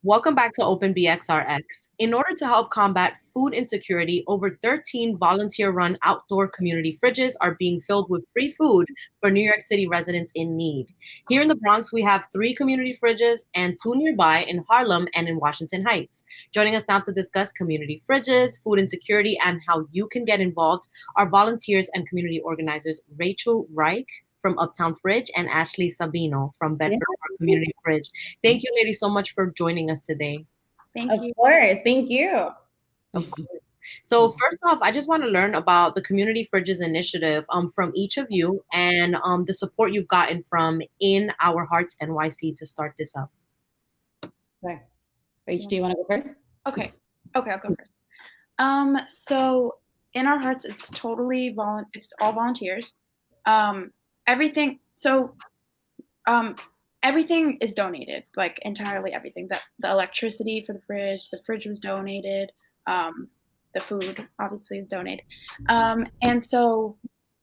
Welcome back to Open BXRx. In order to help combat food insecurity, over 13 volunteer-run outdoor community fridges are being filled with free food for New York City residents in need. Here in the Bronx, we have 3 community fridges and 2 nearby in Harlem and in Washington Heights. Joining us now to discuss community fridges, food insecurity, and how you can get involved are volunteers and community organizers Rachel Reich from Uptown Fridge and Ashley Sabino from Bedford Park Community Fridge. Thank you, ladies, so much for joining us today. Thank you. Of course. Thank you. Of course. So first off, I just want to learn about the Community Fridges initiative from each of you and the support you've gotten from In Our Hearts NYC to start this up. Okay. Rach, do you want to go first? Okay, I'll go first. So In Our Hearts, it's totally it's all volunteers. Everything is donated, like entirely everything. The electricity for the fridge was donated. The food obviously is donated. And so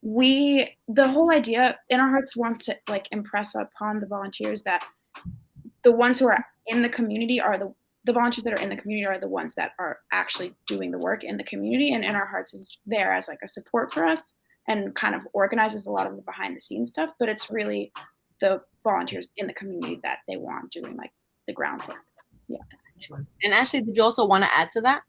the whole idea, In Our Hearts wants to like impress upon the volunteers that the ones who are in the community are the volunteers that are in the community are the ones that are actually doing the work in the community, and In Our Hearts is there as like a support for us and kind of organizes a lot of the behind the scenes stuff, but it's really the volunteers in the community that they want doing like the groundwork. Yeah. And Ashley, did you also want to add to that?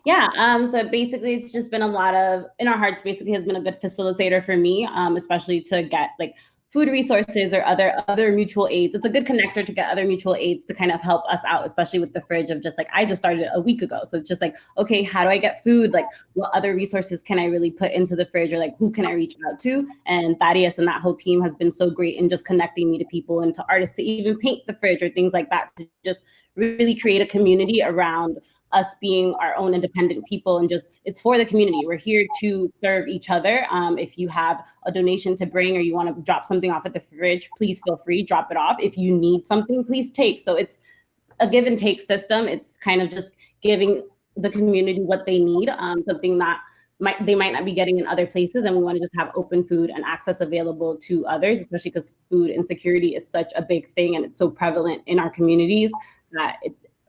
Yeah, so basically it's just been a lot of, In Our Hearts basically has been a good facilitator for me, especially to get like food resources or other mutual aids. It's a good connector to get other mutual aids to kind of help us out, especially with the fridge of just like, I just started a week ago. So it's just like, okay, how do I get food? Like what other resources can I really put into the fridge, or like who can I reach out to? And Thaddeus and that whole team has been so great in just connecting me to people and to artists to even paint the fridge or things like that, to just really create a community around us being our own independent people, and just it's for the community. We're here to serve each other. If you have a donation to bring or you want to drop something off at the fridge, please feel free, drop it off. If you need something, please take. So it's a give and take system. It's kind of just giving the community what they need, something that they might not be getting in other places, and we want to just have open food and access available to others, especially because food insecurity is such a big thing and it's so prevalent in our communities that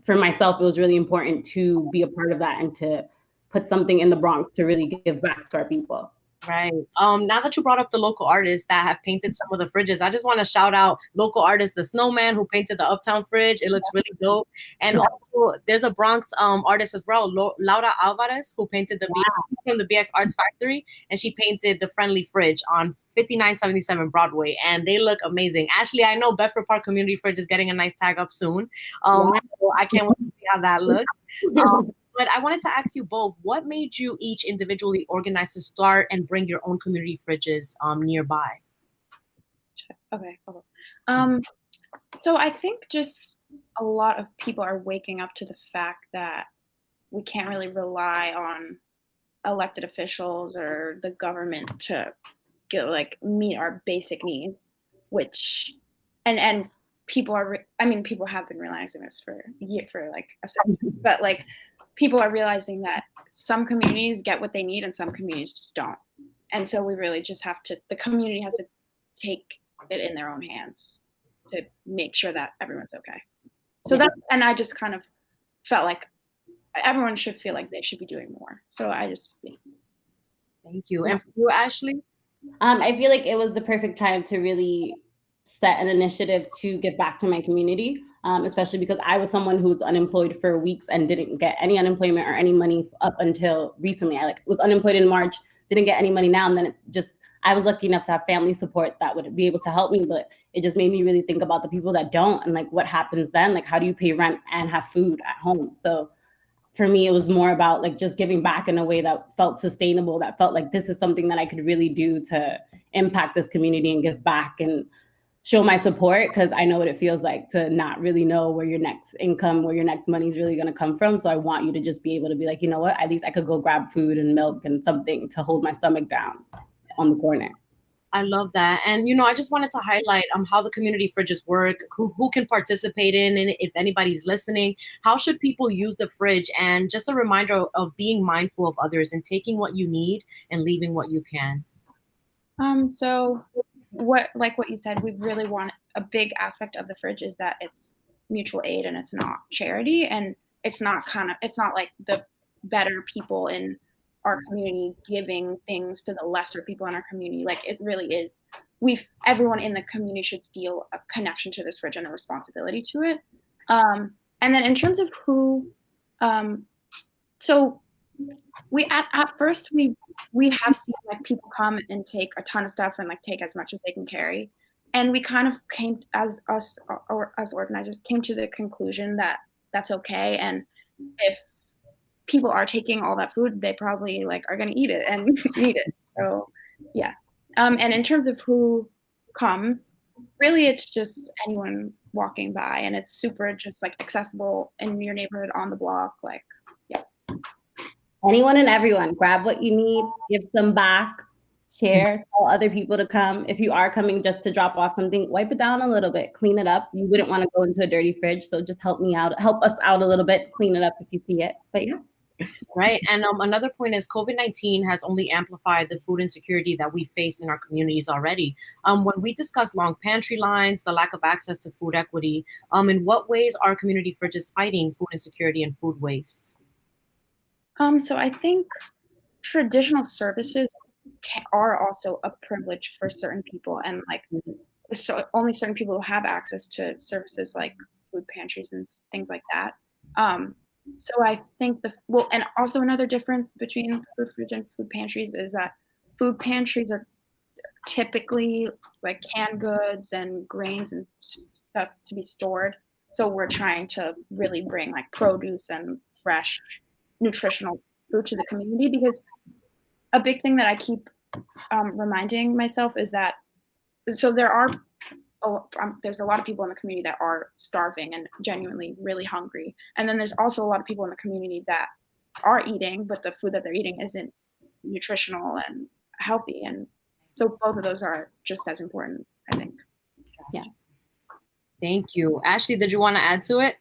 for myself, it was really important to be a part of that and to put something in the Bronx to really give back to our people. Right. Now that you brought up the local artists that have painted some of the fridges, I just want to shout out local artist, The Snowman, who painted the Uptown Fridge. It looks really dope. And also, there's a Bronx artist as well, Laura Alvarez, who painted the from the BX Arts Factory, and she painted the Friendly Fridge on 5977 Broadway, and they look amazing. Ashley, I know Bedford Park Community Fridge is getting a nice tag up soon. So I can't wait to see how that looks. But I wanted to ask you both, what made you each individually organize to start and bring your own community fridges nearby? Okay. So I think just a lot of people are waking up to the fact that we can't really rely on elected officials or the government to meet our basic needs, which and people are people have been realizing this for like a second, but like people are realizing that some communities get what they need and some communities just don't. And so we really just the community has to take it in their own hands to make sure that everyone's okay. So and I just kind of felt like everyone should feel like they should be doing more. So I just Thank you. And for you, Ashley? I feel like it was the perfect time to really set an initiative to give back to my community, especially because I was someone who was unemployed for weeks and didn't get any unemployment or any money up until recently. I was unemployed in March, didn't get any money now, and then I was lucky enough to have family support that would be able to help me, but it just made me really think about the people that don't, and like what happens then, like how do you pay rent and have food at home? So for me, it was more about like just giving back in a way that felt sustainable, that felt like this is something that I could really do to impact this community and give back and show my support, because I know what it feels like to not really know where your next income, where your next money is really going to come from. So I want you to just be able to be like, you know what, at least I could go grab food and milk and something to hold my stomach down on the corner. I love that. And, I just wanted to highlight how the community fridges work, who can participate in it, if anybody's listening. How should people use the fridge? And just a reminder of being mindful of others and taking what you need and leaving what you can. So what you said, we really want a big aspect of the fridge is that it's mutual aid and it's not charity, and it's not like the better people in our community giving things to the lesser people in our community. Like, it really is, everyone in the community should feel a connection to this fridge and a responsibility to it. And then in terms of who, so we at first we have seen like people come and take a ton of stuff and like take as much as they can carry, and we kind of came as organizers came to the conclusion that that's okay, and if people are taking all that food, they probably like are going to eat it and need it. So yeah. And in terms of who comes, really it's just anyone walking by, and it's super just like accessible in your neighborhood, on the block, like, yeah. Anyone and everyone, grab what you need, give some back, share, tell other people to come. If you are coming just to drop off something, wipe it down a little bit, clean it up. You wouldn't want to go into a dirty fridge, so just help us out a little bit, clean it up if you see it. But yeah. Right. And another point is COVID-19 has only amplified the food insecurity that we face in our communities already. When we discuss long pantry lines, the lack of access to food equity, in what ways are community fridges fighting food insecurity and food waste? So I think traditional services are also a privilege for certain people, and like, so only certain people who have access to services like food pantries and things like that. So I think and also another difference between food fridge and food pantries is that food pantries are typically like canned goods and grains and stuff to be stored. So we're trying to really bring like produce and fresh, nutritional food to the community, because a big thing that I keep reminding myself is that, so there's a lot of people in the community that are starving and genuinely really hungry. And then there's also a lot of people in the community that are eating, but the food that they're eating isn't nutritional and healthy. And so both of those are just as important, I think. Yeah. Thank you. Ashley, did you want to add to it?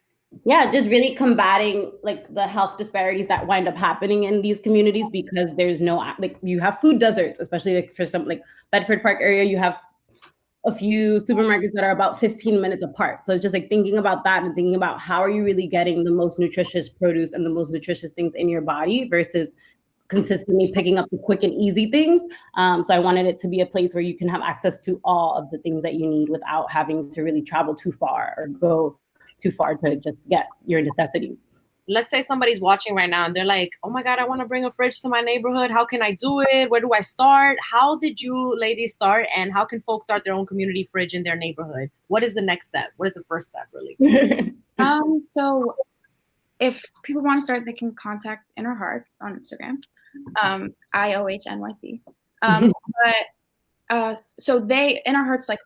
Yeah, just really combating like the health disparities that wind up happening in these communities, because there's no, like, you have food deserts, especially like for some like Bedford Park area, you have a few supermarkets that are about 15 minutes apart. So it's just like thinking about that and thinking about how are you really getting the most nutritious produce and the most nutritious things in your body versus consistently picking up the quick and easy things. So I wanted it to be a place where you can have access to all of the things that you need without having to really travel too far or go too far to just get your necessities. Let's say somebody's watching right now and they're like, oh my God, I want to bring a fridge to my neighborhood. How can I do it? Where do I start? How did you ladies start? And how can folks start their own community fridge in their neighborhood? What is the next step? What is the first step, really? So if people want to start, they can contact Inner Hearts on Instagram, IOHNYC. So Inner Hearts like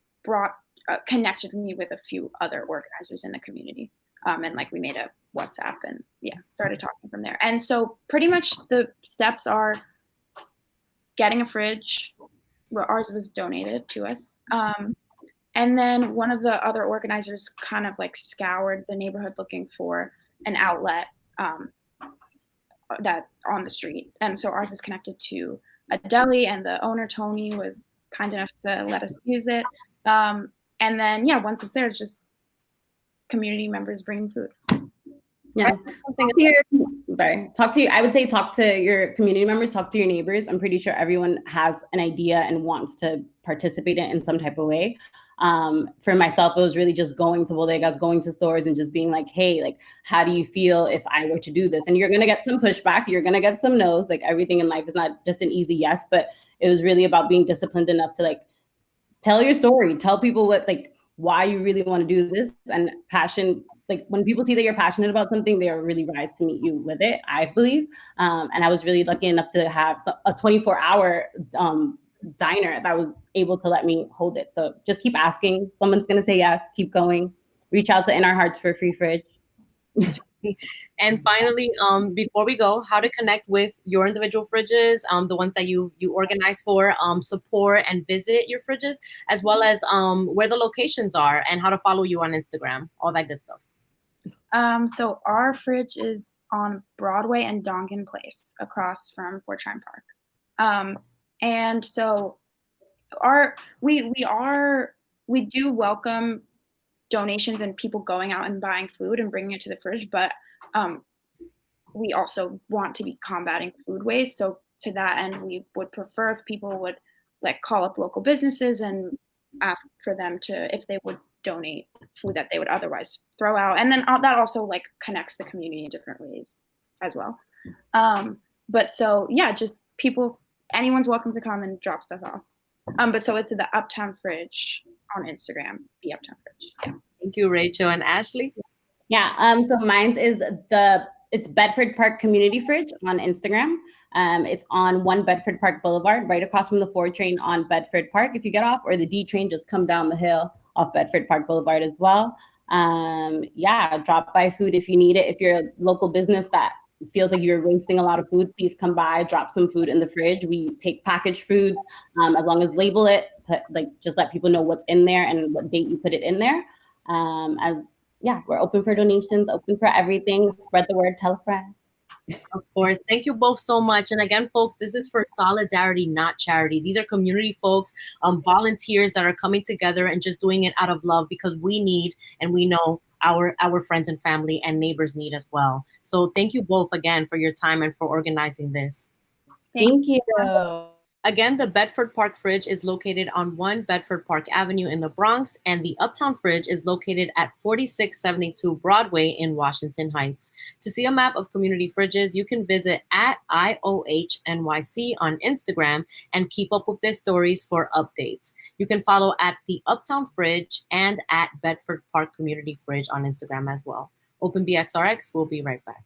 connected me with a few other organizers in the community. And like we made a WhatsApp and started talking from there. And so pretty much the steps are getting a fridge. Ours was donated to us. And then one of the other organizers kind of like scoured the neighborhood looking for an outlet that on the street. And so ours is connected to a deli, and the owner, Tony, was kind enough to let us use it. And then, once it's there, it's just community members bringing food. Yeah. I would say talk to your community members, talk to your neighbors. I'm pretty sure everyone has an idea and wants to participate in some type of way. For myself, it was really just going to bodegas, going to stores and just being like, hey, like, how do you feel if I were to do this? And you're going to get some pushback. You're going to get some no's. Like, everything in life is not just an easy yes, but it was really about being disciplined enough to like tell your story, tell people why you really want to do this, and passion. Like, when people see that you're passionate about something, they are really rise to meet you with it, I believe. And I was really lucky enough to have a 24-hour diner that was able to let me hold it. So just keep asking. Someone's going to say yes. Keep going. Reach out to In Our Hearts for a free fridge. And finally, before we go, how to connect with your individual fridges, the ones that you organize for, support and visit your fridges, as well as where the locations are and how to follow you on Instagram, all that good stuff. So our fridge is on Broadway and Dongan Place, across from Fort Tryon Park. And so we do welcome donations and people going out and buying food and bringing it to the fridge, but we also want to be combating food waste. So to that end, we would prefer if people would like call up local businesses and ask for them to, if they would donate food that they would otherwise throw out. And then that also like connects the community in different ways as well. But so yeah, just people, anyone's welcome to come and drop stuff off. But so it's the Uptown Fridge on Instagram, the Uptown Fridge. Yeah. Thank you, Rachel. And Ashley? Yeah, so mine's is it's Bedford Park Community Fridge on Instagram. It's on 1 Bedford Park Boulevard, right across from the 4 train on Bedford Park if you get off, or the D train, just come down the hill off Bedford Park Boulevard as well. Yeah, drop by food if you need it. If you're a local business that feels like you're wasting a lot of food, please come by, drop some food in the fridge. We take packaged foods, as long as label it, just let people know what's in there and what date you put it in there. Yeah, we're open for donations, open for everything. Spread the word, tell a friend. Of course. Thank you both so much. And again, folks, this is for solidarity, not charity. These are community folks, volunteers that are coming together and just doing it out of love because we need, and we know our friends and family and neighbors need as well. So thank you both again for your time and for organizing this. Thank you. Again, the Bedford Park Fridge is located on 1 Bedford Park Avenue in the Bronx, and the Uptown Fridge is located at 4672 Broadway in Washington Heights. To see a map of community fridges, you can visit at IOHNYC on Instagram and keep up with their stories for updates. You can follow at the Uptown Fridge and at Bedford Park Community Fridge on Instagram as well. Open BXRx, we'll be right back.